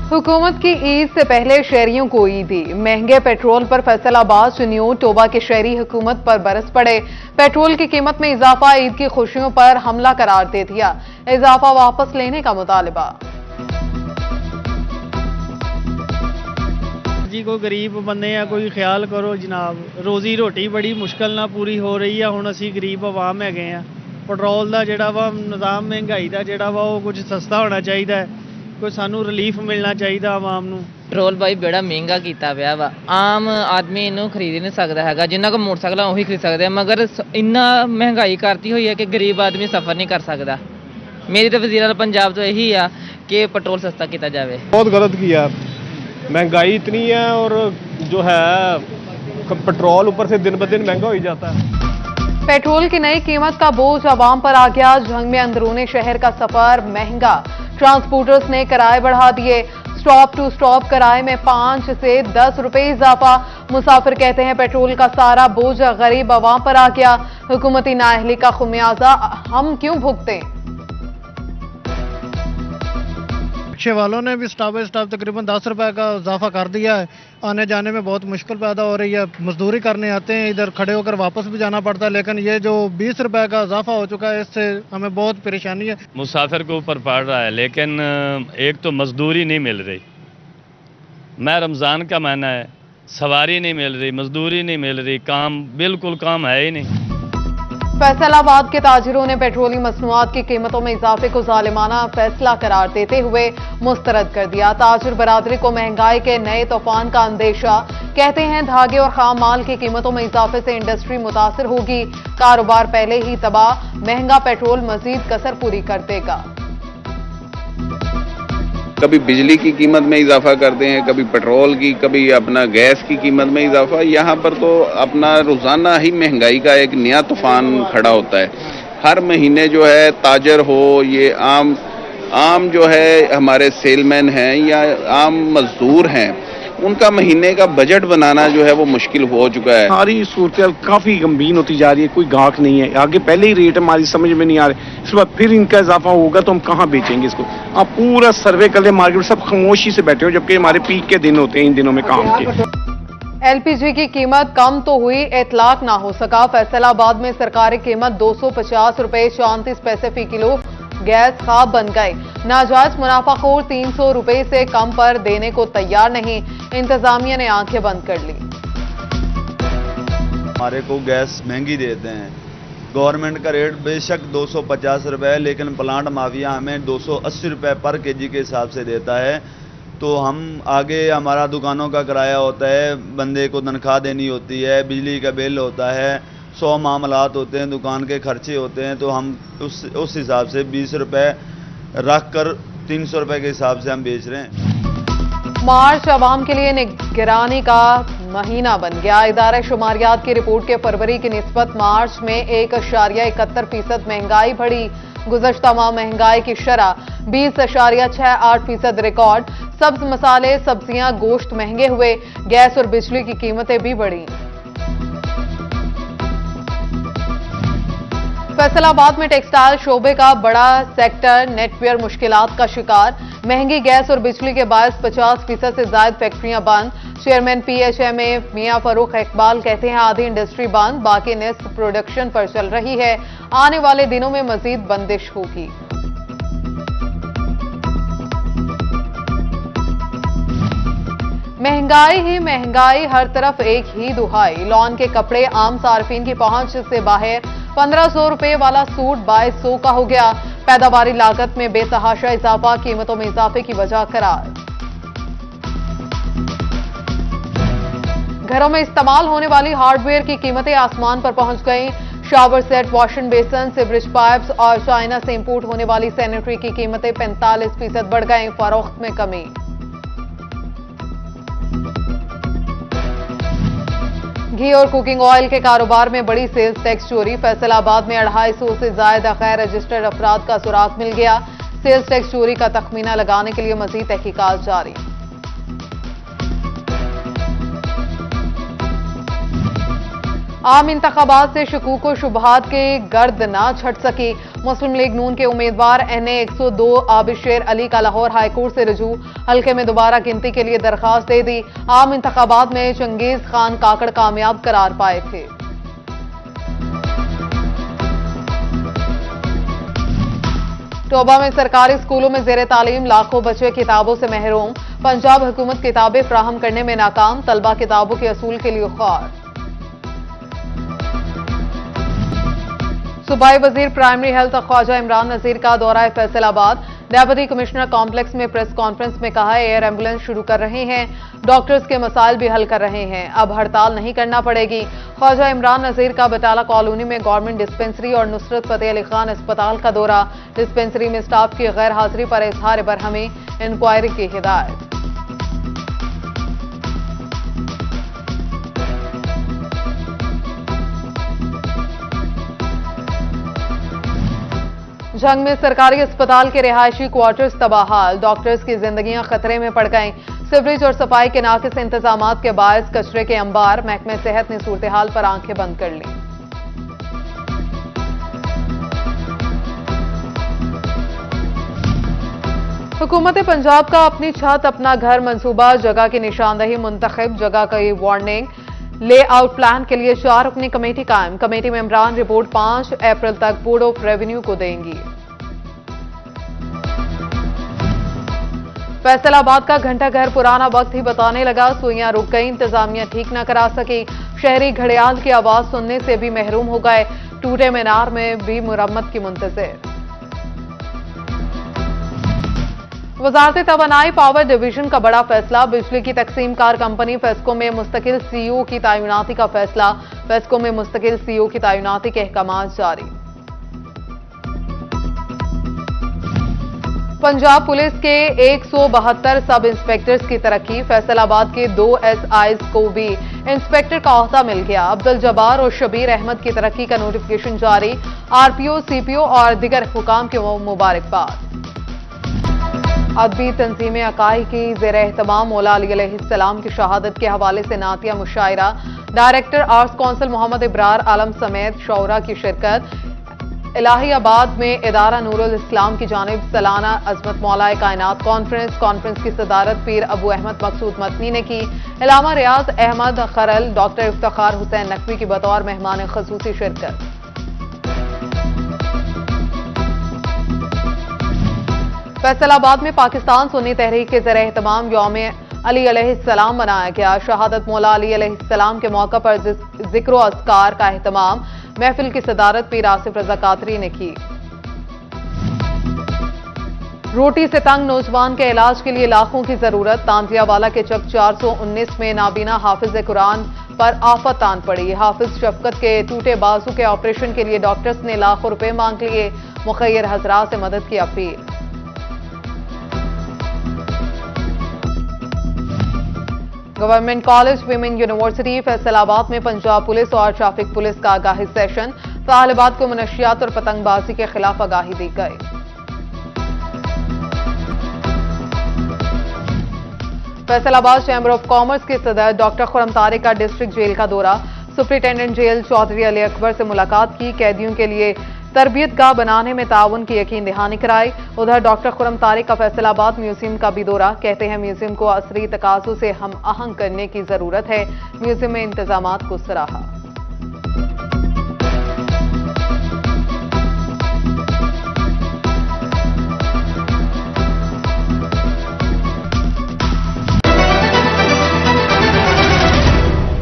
हुकूमत की ईद से पहले शहरियों को ईदी। महंगे पेट्रोल पर फैसलाबाद चुनियो टोबा के शहरी हुकूमत पर बरस पड़े। पेट्रोल की कीमत में इजाफा ईद की खुशियों पर हमला करार दे दिया। इजाफा वापस लेने का मुतालबा। जी कोई गरीब बंदे हैं, कोई ख्याल करो जनाब, रोजी रोटी बड़ी मुश्किल ना पूरी हो रही है। हुण असीं गरीब आवाम हैगे आ। पेट्रोल का जिहड़ा वा निज़ाम महंगाई का जिहड़ा वा वो कुछ सस्ता होना चाहिए, कोई सानू रिलीफ मिलना चाहिए आवाम नू। पेट्रोल भाई बड़ा महंगा किया पिया वा। आम आदमी इनू खरीद नहीं सकता है, जिन्हों को मोटरसाइकिल उही खरीद सकते हैं, मगर इन्ना महंगाई करती हुई है कि गरीब आदमी सफर नहीं कर सकता। मेरी तो वज़ीर पंजाब तो यही है कि पेट्रोल सस्ता किया जाए। बहुत गलत किया, महंगाई इतनी है और जो है पेट्रोल ऊपर से दिन ब दिन महंगा हो जाता है। पेट्रोल की नई कीमत का बोझ आवाम पर आ गया। जंग में अंदरूनी शहर का सफर महंगा। ट्रांसपोर्टर्स ने किराए बढ़ा दिए। स्टॉप टू स्टॉप किराए में 5 से 10 रुपए इजाफा। मुसाफिर कहते हैं पेट्रोल का सारा बोझ गरीब आवाम पर आ गया। हुकूमती नाअहली का खुमियाजा हम क्यों भुगतें। रिक्शे वालों ने भी स्टॉप बाई स्टॉप तकरीबन 10 रुपए का इजाफा कर दिया है। आने जाने में बहुत मुश्किल पैदा हो रही है। मजदूरी करने आते हैं, इधर खड़े होकर वापस भी जाना पड़ता है, लेकिन ये जो 20 रुपए का इजाफा हो चुका है, इससे हमें बहुत परेशानी है। मुसाफिर को ऊपर पड़ रहा है, लेकिन एक तो मजदूरी नहीं मिल रही। मैं रमज़ान का महीना है, सवारी नहीं मिल रही, मजदूरी नहीं मिल रही, काम बिल्कुल काम है ही नहीं। फैसलाबाद के ताजिरों ने पेट्रोलियम मसनूआत की कीमतों में इजाफे को जालिमाना फैसला करार देते हुए मुस्तरद कर दिया। ताजिर बरादरी को महंगाई के नए तूफान का अंदेशा। कहते हैं धागे और खाम माल की कीमतों में इजाफे से इंडस्ट्री मुतासिर होगी। कारोबार पहले ही तबाह, महंगा पेट्रोल मजीद कसर पूरी कर देगा। कभी बिजली की कीमत में इजाफा करते हैं, कभी पेट्रोल की, कभी अपना गैस की कीमत में इजाफा। यहाँ पर तो अपना रोजाना ही महंगाई का एक नया तूफान खड़ा होता है। हर महीने जो है ताजर हो, ये आम जो है हमारे सेलमैन हैं या आम मजदूर हैं, उनका महीने का बजट बनाना जो है वो मुश्किल हो चुका है। हमारी सूरत काफी गंभीर होती जा रही है। कोई गाहक नहीं है, आगे पहले ही रेट हमारी समझ में नहीं आ रहे, इस बार फिर इनका इजाफा होगा तो हम कहाँ बेचेंगे इसको। आप पूरा सर्वे कर ले, मार्केट सब खामोशी से बैठे हो, जबकि हमारे पीक के दिन होते हैं इन दिनों में काम के। एलपीजी की कीमत कम तो हुई, इतलाक ना हो सका। फैसलाबाद में सरकारी कीमत 250 रुपए 34 पैसे फी किलो गैस खाब बन गए। नाजायज मुनाफाखोर 300 रुपए से कम पर देने को तैयार नहीं। इंतजामिया ने आंखें बंद कर ली। हमारे को गैस महंगी देते हैं। गवर्नमेंट का रेट बेशक 250 रुपए है, लेकिन प्लांट माफिया हमें 280 रुपए पर केजी के हिसाब से देता है। तो हम आगे हमारा दुकानों का किराया होता है, बंदे को तनख्वाह देनी होती है, बिजली का बिल होता है, 100 मामलात होते हैं, दुकान के खर्चे होते हैं। तो हम उस हिसाब से 20 रुपए रख कर 300 रुपए के हिसाब से हम बेच रहे हैं। मार्च आवाम के लिए निगरानी का महीना बन गया। इदारा शुमारियात की रिपोर्ट के फरवरी की निस्बत मार्च में 1.71% महंगाई बढ़ी। गुज़श्ता माह महंगाई की शरह 20.68% रिकॉर्ड। सब्ज मसाले, सब्जियां, गोश्त महंगे हुए। गैस और बिजली की कीमतें भी बढ़ी। फैसलाबाद में टेक्सटाइल शोबे का बड़ा सेक्टर नेटवेयर मुश्किलात का शिकार। महंगी गैस और बिजली के बायस 50% से ज्यादा फैक्ट्रियां बंद। चेयरमैन पीएचएमए मियां फरूख इकबाल कहते हैं आधी इंडस्ट्री बंद, बाकी निस्फ प्रोडक्शन पर चल रही है। आने वाले दिनों में मजीद बंदिश होगी। महंगाई ही महंगाई, हर तरफ एक ही दुहाई। लॉन के कपड़े आम सार्फिन की पहुंच से बाहर। 1500 रुपए वाला सूट 2200 का हो गया। पैदावारी लागत में बेतहाशा इजाफा, कीमतों में इजाफे की वजह करार। घरों में इस्तेमाल होने वाली हार्डवेयर की कीमतें आसमान पर पहुंच गई। शावर सेट, वॉशिंग बेसन, सीवरेज पाइप्स और चाइना से इंपोर्ट होने वाली सैनिटरी की कीमतें 45% बढ़ गई। फरोख्त में कमी। घी और कुकिंग ऑयल के कारोबार में बड़ी सेल्स टैक्स चोरी। फैसलाबाद में 250 से ज्यादा गैर रजिस्टर्ड अफराद का सुराग मिल गया। सेल्स टैक्स चोरी का तखमीना लगाने के लिए मजीद तहकीकात जारी। आम इंतखाबात से शकूक व शुबहात के गर्द ना छट सकी। मुस्लिम लीग नून के उम्मीदवार NA 102 आबिद शेर अली का लाहौर हाईकोर्ट से रुजू, हल्के में दोबारा गिनती के लिए दरखास्त दे दी। आम इंतखाबात में चंगेज खान काकड़ कामयाब करार पाए थे। टोबा में सरकारी स्कूलों में जेर तालीम लाखों बच्चे किताबों से महरूम। पंजाब हुकूमत किताबें फ्राहम करने में नाकाम, तलबा किताबों के असूल के लिए ख्वार। सूबाई वजीर प्राइमरी हेल्थ ख्वाजा इमरान नजीर का दौरा फैसलाबाद। डेप्यूटी कमिश्नर कॉम्प्लेक्स में प्रेस कॉन्फ्रेंस में कहा एयर एम्बुलेंस शुरू कर रहे हैं, डॉक्टर्स के मसाइल भी हल कर रहे हैं, अब हड़ताल नहीं करना पड़ेगी। ख्वाजा इमरान नजीर का बटाला कॉलोनी में गवर्नमेंट डिस्पेंसरी और नुसरत फतेह अली खान अस्पताल का दौरा। डिस्पेंसरी में स्टाफ की गैर हाजिरी पर इजहार बरहमी, इंक्वायरी की हिदायत। जंग में सरकारी अस्पताल के रिहायशी क्वार्टर्स तबाहाल, डॉक्टर्स की जिंदगियां खतरे में पड़ गईं। सिवरेज और सफाई के नाकिस इंतजामात के बायस कचरे के अंबार, महकमे सेहत ने सूरत हाल पर आंखें बंद कर ली। हुकूमत पंजाब का अपनी छत अपना घर मंसूबा, जगह की निशानदही मुंतखब, जगह की वार्निंग, लेआउट प्लान के लिए 4 रुकनी कमेटी कायम। कमेटी मेंबरान रिपोर्ट 5 अप्रैल तक बोर्ड ऑफ रेवेन्यू को देंगी। फैसलाबाद का घंटा घर पुराना वक्त ही बताने लगा, सुइयां रुक गई, इंतजामिया ठीक न करा सकी। शहरी घड़ियाल की आवाज सुनने से भी महरूम हो गए, टूटे मीनार में भी मुरम्मत की मुंतज़िर। वजारत तवानाई पावर डिवीजन का बड़ा फैसला, बिजली की तकसीम कार कंपनी फेस्को में मुस्तकिल CEO की तैनाती का फैसला। फेस्को में मुस्तकिल CEO की तैनाती के अहकाम जारी। पंजाब पुलिस के 172 सब इंस्पेक्टर्स की तरक्की, फैसलाबाद के 2 SIs को भी इंस्पेक्टर का ओहदा मिल गया। अब्दुल जब्बार और शबीर अहमद की तरक्की का नोटिफिकेशन जारी। RPO CPO और दिगर हुकाम की मुबारकबाद। अदबी तंजीमें अकाई की ज़ेर एहतमाम मौला अली अलैहिस्सलाम की शहादत के हवाले से नातिया मुशायरा। Director arts council Mohammad Ibrar Alam समेत शौरा की शिरकत। इलाहाबाद में इदारा नूरुल इस्लाम की जानिब सालाना अजमत मौला कायनात कॉन्फ्रेंस की सदारत पीर अबू अहमद मकसूद मतनी ने की। इलामा रियाज अहमद खरल, डॉक्टर इफ्तिखार हुसैन नकवी की बतौर मेहमान खसूसी शिरकत। फैसलाबाद में पाकिस्तान सुन्नी तहरीक के ज़र एहतमाम यौम अली अलैहिस्सलाम मनाया गया। शहादत मौला अली अलैहिस्सलाम के मौका पर जिक्र अस्कार का एहतमाम, महफिल की सदारत पीर आसिफ रजा कादरी ने की। रोटी से तंग नौजवान के इलाज के लिए लाखों की जरूरत, तांतियावाला के चक 419 में नाबीना हाफिज कुरान पर आफत तान पड़ी। हाफिज शफकत के टूटे बाजू के ऑपरेशन के लिए डॉक्टर्स ने लाखों रुपए मांग लिए, मुखैर हजरात से मदद की appeal. Government college women university Faisalabad में पंजाब पुलिस और ट्रैफिक पुलिस का आगाही सेशन, तालिबात को मनशियात और पतंगबाजी के खिलाफ आगाही दी गई। फैसलाबाद चैंबर ऑफ कॉमर्स के सदर डॉक्टर खुरम तारिक का डिस्ट्रिक्ट जेल का दौरा, सुप्रिंटेंडेंट जेल चौधरी अली अकबर से मुलाकात की, कैदियों के लिए तरबियत गाह बनाने में ताउन की यकीन दहानी कराई। उधर डॉक्टर खुरम तारिक का फैसलाबाद म्यूजियम का भी दौरा, कहते हैं म्यूजियम को असरी तकाज़ों से हम आहंग करने की जरूरत है, म्यूजियम में इंतजामात को सराहा।